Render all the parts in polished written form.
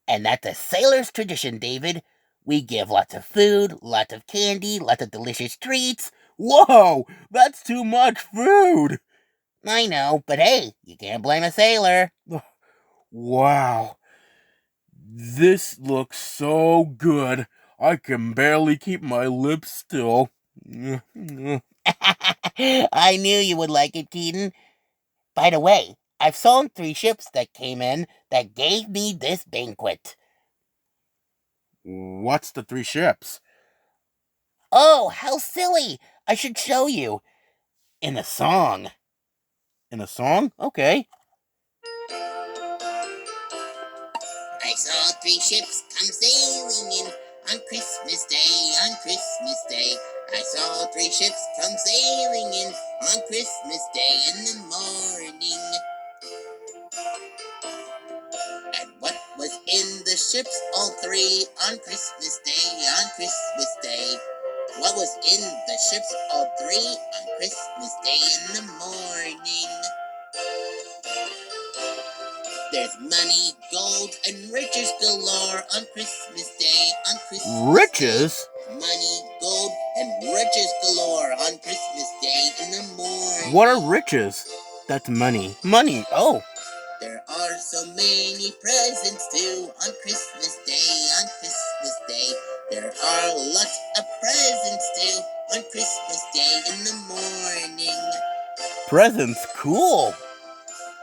And that's a sailor's tradition, David. We give lots of food, lots of candy, lots of delicious treats. Whoa, that's too much food. I know, but hey, you can't blame a sailor. Wow, this looks so good. I can barely keep my lips still. I knew you would like it, Keaton. By the way, I've sold 3 ships that came in that gave me this banquet. What's the 3 ships? Oh, how silly! I should show you. In a song. In a song? Okay. I saw 3 ships come sailing in on Christmas Day, on Christmas Day. I saw 3 ships come sailing in on Christmas Day in the morning. And what was in the ships, all 3, on Christmas Day, on Christmas Day? What was in the ships, all 3, on Christmas Day in the morning? There's money, gold, and riches galore on Christmas Day, on Christmas Riches? Day. Money, gold, and riches galore on Christmas Day in the morning. What are riches? That's money. Money, oh. There are so many presents too on Christmas Day, on Christmas Day. There are lots of presents too on Christmas Day in the morning. Presents, cool.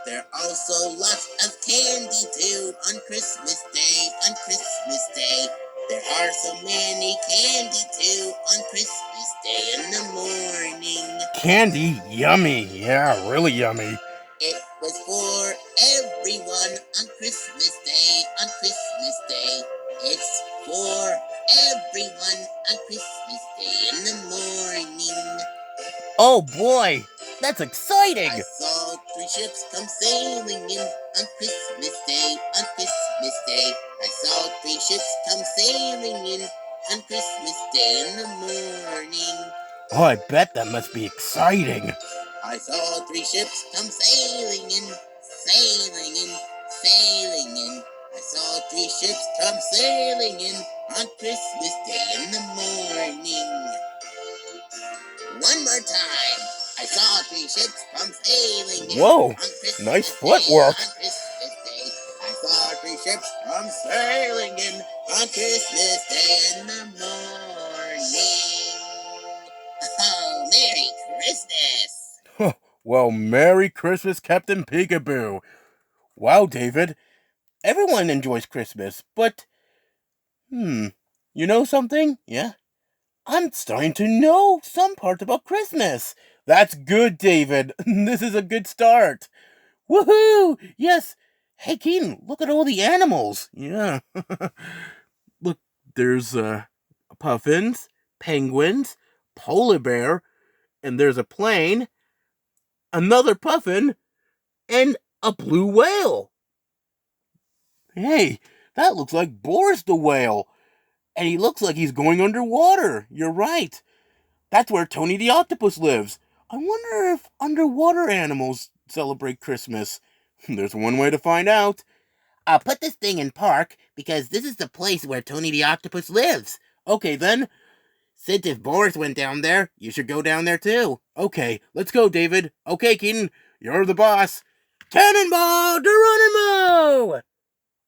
There are also lots of candy too on Christmas Day, on Christmas Day. There are so many candy too on Christmas Day in the morning. Candy, yummy. Yeah, really yummy. It was for everyone on Christmas Day, on Christmas Day. It's for everyone on Christmas Day in the morning. Oh boy, that's exciting. I saw 3 ships come sailing in on Christmas Day, on Christmas Day. I saw 3 ships come sailing in on Christmas Day in the morning. Oh, I bet that must be exciting. I saw 3 ships come sailing in, sailing in, sailing in. I saw 3 ships come sailing in on Christmas Day in the morning. One more time. I saw 3 ships come sailing in. Whoa, on Christmas nice Day, footwork. on Christmas Day. I saw 3 ships come sailing in on Christmas Day in the morning. Oh, Merry Christmas! Well, Merry Christmas, Captain Peekaboo. Wow, David, everyone enjoys Christmas, but, you know something? Yeah? I'm starting to know some parts about Christmas. That's good, David. This is a good start. Woohoo! Yes. Hey, Keaton, look at all the animals. Yeah. Look, there's puffins, penguins, polar bear, and there's a plane, another puffin, and a blue whale. Hey, that looks like Boris the whale. And he looks like he's going underwater. You're right. That's where Tony the octopus lives. I wonder if underwater animals celebrate Christmas. There's one way to find out. I'll put this thing in park because this is the place where Tony the octopus lives. Okay, then. Since if Boris went down there, you should go down there too. Okay, let's go, David. Okay, Keaton, you're the boss. Cannonball, Geronimo!